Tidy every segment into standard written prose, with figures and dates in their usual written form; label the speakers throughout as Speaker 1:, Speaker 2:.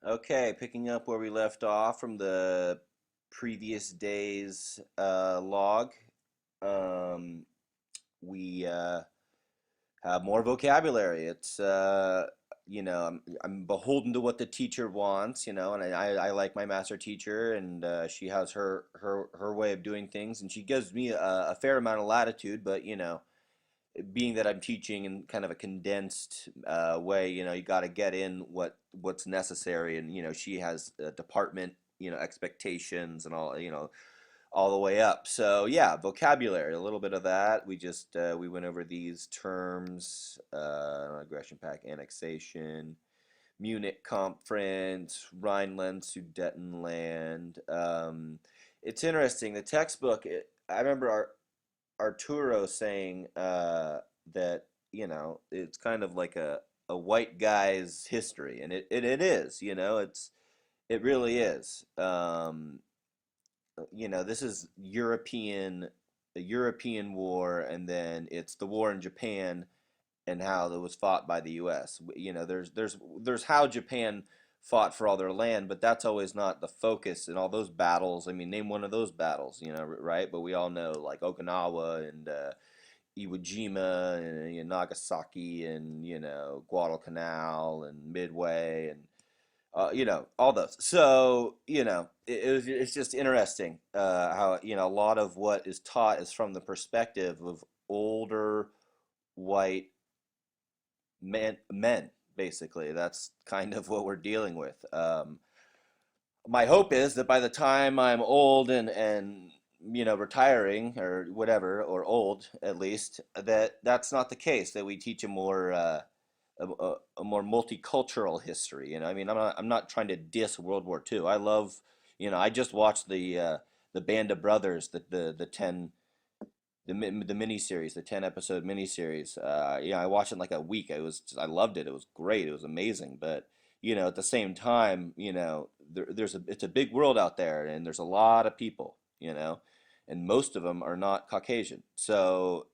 Speaker 1: Okay, picking up where we left off from the previous day's log. Um, we have more vocabulary. I'm beholden to what the teacher wants, and I like my master teacher, and she has her way of doing things, and she gives me a fair amount of latitude, but, being that I'm teaching in kind of a condensed way, you got to get in what's necessary, and she has department, expectations and all the way up. So yeah, vocabulary, a little bit of that. We went over these terms: aggression pact, annexation, Munich Conference, Rhineland, Sudetenland. It's interesting. The textbook. I remember Arturo saying that it's kind of like a white guy's history, and it is. It really is. This is a European war, and then it's the war in Japan and how that was fought by the U.S. There's how Japan fought for all their land, but that's always not the focus in all those battles. I mean, name one of those battles, right? But we all know like Okinawa and Iwo Jima and Nagasaki and Guadalcanal and Midway and all those. So it's just interesting how a lot of what is taught is from the perspective of older white men, basically. That's kind of what we're dealing with. My hope is that by the time I'm old and retiring or whatever, or old at least, that's not the case. That we teach a more multicultural history. I mean, I'm not trying to diss World War II. I love, I just watched the Band of Brothers, the miniseries, the 10 episode miniseries. I watched it in like a week. I loved it. It was great. It was amazing. But at the same time, it's a big world out there, and there's a lot of people, and most of them are not Caucasian. So,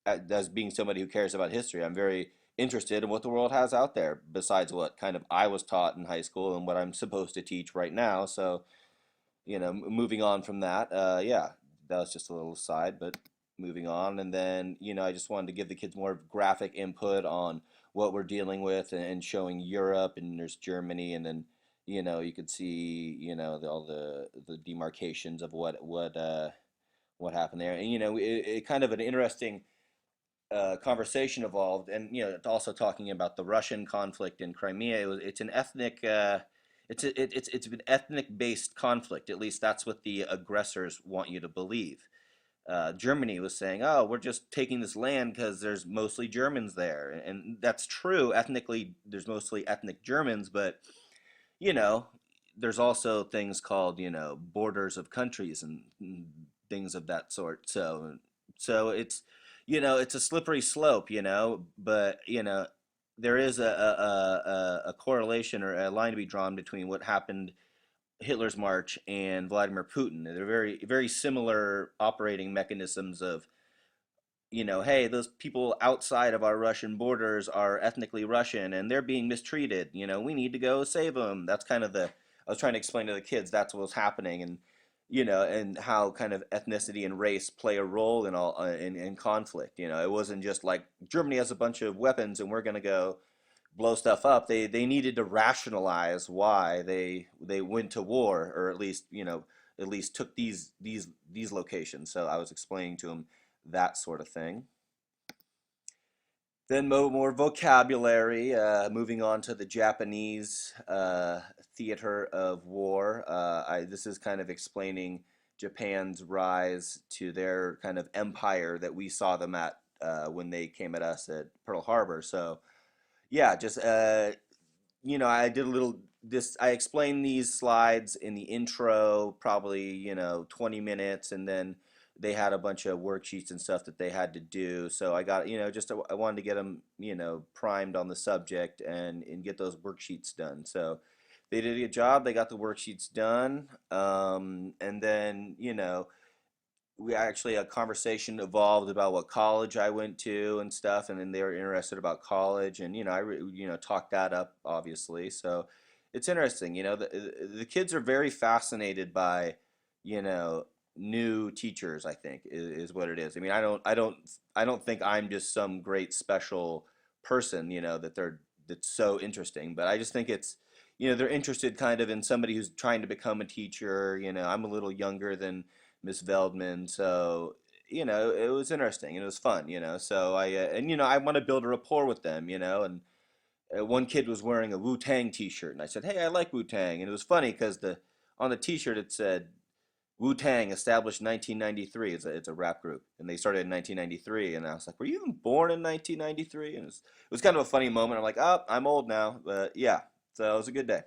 Speaker 1: as being somebody who cares about history, I'm very interested in what the world has out there besides what kind of I was taught in high school and what I'm supposed to teach right now. So, moving on from that, yeah, that was just a little aside, but moving on. And then, I just wanted to give the kids more graphic input on what we're dealing with and showing Europe, and there's Germany, and then, you could see, all the demarcations of what happened there. And, it kind of an interesting conversation evolved, and also talking about the Russian conflict in Crimea. It's an ethnic it's an ethnic based conflict. At least that's what the aggressors want you to believe. Germany was saying, "Oh, we're just taking this land because there's mostly Germans there," and that's true. Ethnically, there's mostly ethnic Germans, but you know, there's also things called borders of countries and things of that sort. So it's a slippery slope, but there is a correlation or a line to be drawn between what happened Hitler's march and Vladimir Putin. They're very very similar operating mechanisms of hey, those people outside of our Russian borders are ethnically Russian and they're being mistreated. We need to go save them. That's kind of I was trying to explain to the kids that's what was happening, and and how kind of ethnicity and race play a role in all in conflict. It wasn't just like Germany has a bunch of weapons and we're gonna go blow stuff up. They needed to rationalize why they went to war, or at least took these locations. So I was explaining to them that sort of thing. Then more vocabulary. Moving on to the Japanese theater of war. This is kind of explaining Japan's rise to their kind of empire that we saw them at when they came at us at Pearl Harbor. So yeah, just I did a little this I explained these slides in the intro, probably, 20 minutes, and then they had a bunch of worksheets and stuff that they had to do. So I got, just I wanted to get them, primed on the subject and get those worksheets done. So they did a good job. They got the worksheets done. And then, we actually a conversation evolved about what college I went to and stuff, and then they were interested about college, and I talked that up obviously. So it's interesting. The kids are very fascinated by, you know, new teachers, I think is what it is. I mean, I don't think I'm just some great special person, that's so interesting, but I just think it's, they're interested kind of in somebody who's trying to become a teacher. I'm a little younger than Miss Veldman, so it was interesting and it was fun. So I want to build a rapport with them, and one kid was wearing a Wu Tang T-shirt, and I said, "Hey, I like Wu Tang," and it was funny because the on the T-shirt it said Wu Tang established 1993. It's a rap group, and they started in 1993. And I was like, "Were you even born in 1993?" And it was kind of a funny moment. I'm like, "Oh, I'm old now," but yeah. So it was a good day.